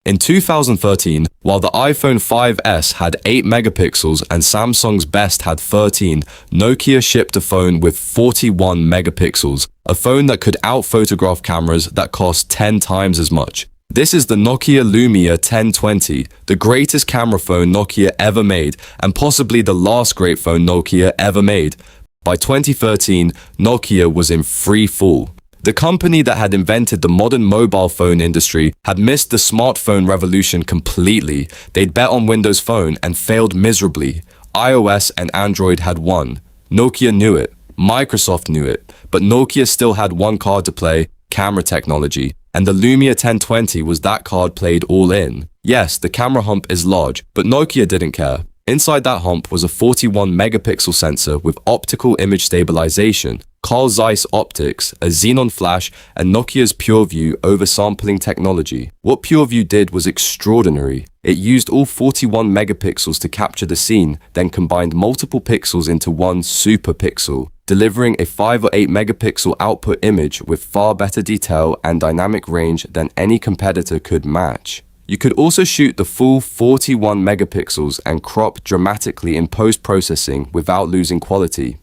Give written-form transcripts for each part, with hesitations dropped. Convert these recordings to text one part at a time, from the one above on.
In 2013, while the iPhone 5S had 8 megapixels and Samsung's best had 13, Nokia shipped a phone with 41 megapixels, a phone that could out-photograph cameras that cost 10 times as much. This is the Nokia Lumia 1020, the greatest camera phone Nokia ever made, and possibly the last great phone Nokia ever made. By 2013, Nokia was in free fall. The company that had invented the modern mobile phone industry had missed the smartphone revolution completely. They'd bet on Windows Phone and failed miserably. iOS and Android had won. Nokia knew it. Microsoft knew it. But Nokia still had one card to play, camera technology. And the Lumia 1020 was that card played all in. Yes, the camera hump is large, but Nokia didn't care. Inside that hump was a 41 megapixel sensor with optical image stabilization, Carl Zeiss optics, a xenon flash, and Nokia's PureView oversampling technology. What PureView did was extraordinary. It used all 41 megapixels to capture the scene, then combined multiple pixels into one super pixel, delivering a 5 or 8 megapixel output image with far better detail and dynamic range than any competitor could match. You could also shoot the full 41 megapixels and crop dramatically in post-processing without losing quality.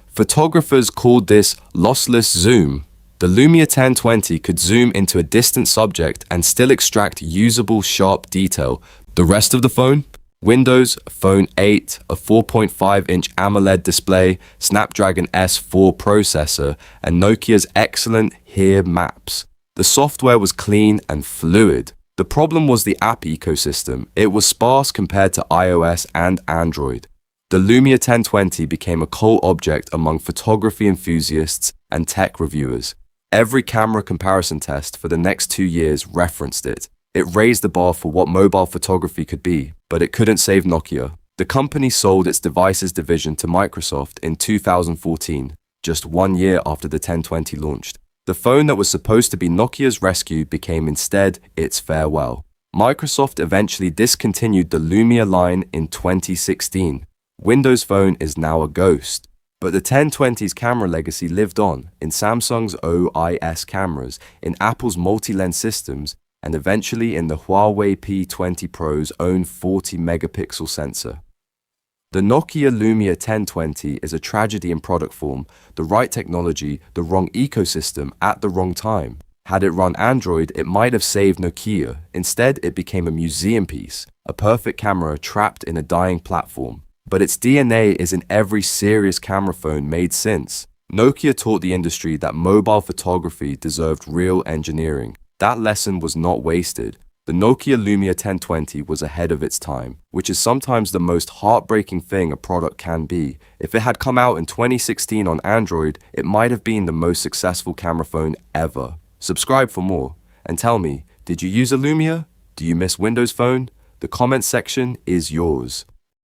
Photographers called this lossless zoom. The Lumia 1020 could zoom into a distant subject and still extract usable sharp detail. The rest of the phone? Windows Phone 8, a 4.5-inch AMOLED display, Snapdragon S4 processor, and Nokia's excellent Here maps. The software was clean and fluid. The problem was the app ecosystem. It was sparse compared to iOS and Android. The Lumia 1020 became a cult object among photography enthusiasts and tech reviewers. Every camera comparison test for the next 2 years referenced it. It raised the bar for what mobile photography could be, but it couldn't save Nokia. The company sold its devices division to Microsoft in 2014, just 1 year after the 1020 launched. The phone that was supposed to be Nokia's rescue became instead its farewell. Microsoft eventually discontinued the Lumia line in 2016. Windows Phone is now a ghost. But the 1020's camera legacy lived on in Samsung's OIS cameras, in Apple's multi-lens systems, and eventually in the Huawei P20 Pro's own 40 megapixel sensor. The Nokia Lumia 1020 is a tragedy in product form, the right technology, the wrong ecosystem at the wrong time. Had it run Android, it might have saved Nokia. Instead, it became a museum piece, a perfect camera trapped in a dying platform. But its DNA is in every serious camera phone made since. Nokia taught the industry that mobile photography deserved real engineering. That lesson was not wasted. The Nokia Lumia 1020 was ahead of its time, which is sometimes the most heartbreaking thing a product can be. If it had come out in 2016 on Android, it might have been the most successful camera phone ever. Subscribe for more, and tell me, did you use a Lumia? Do you miss Windows Phone? The comment section is yours.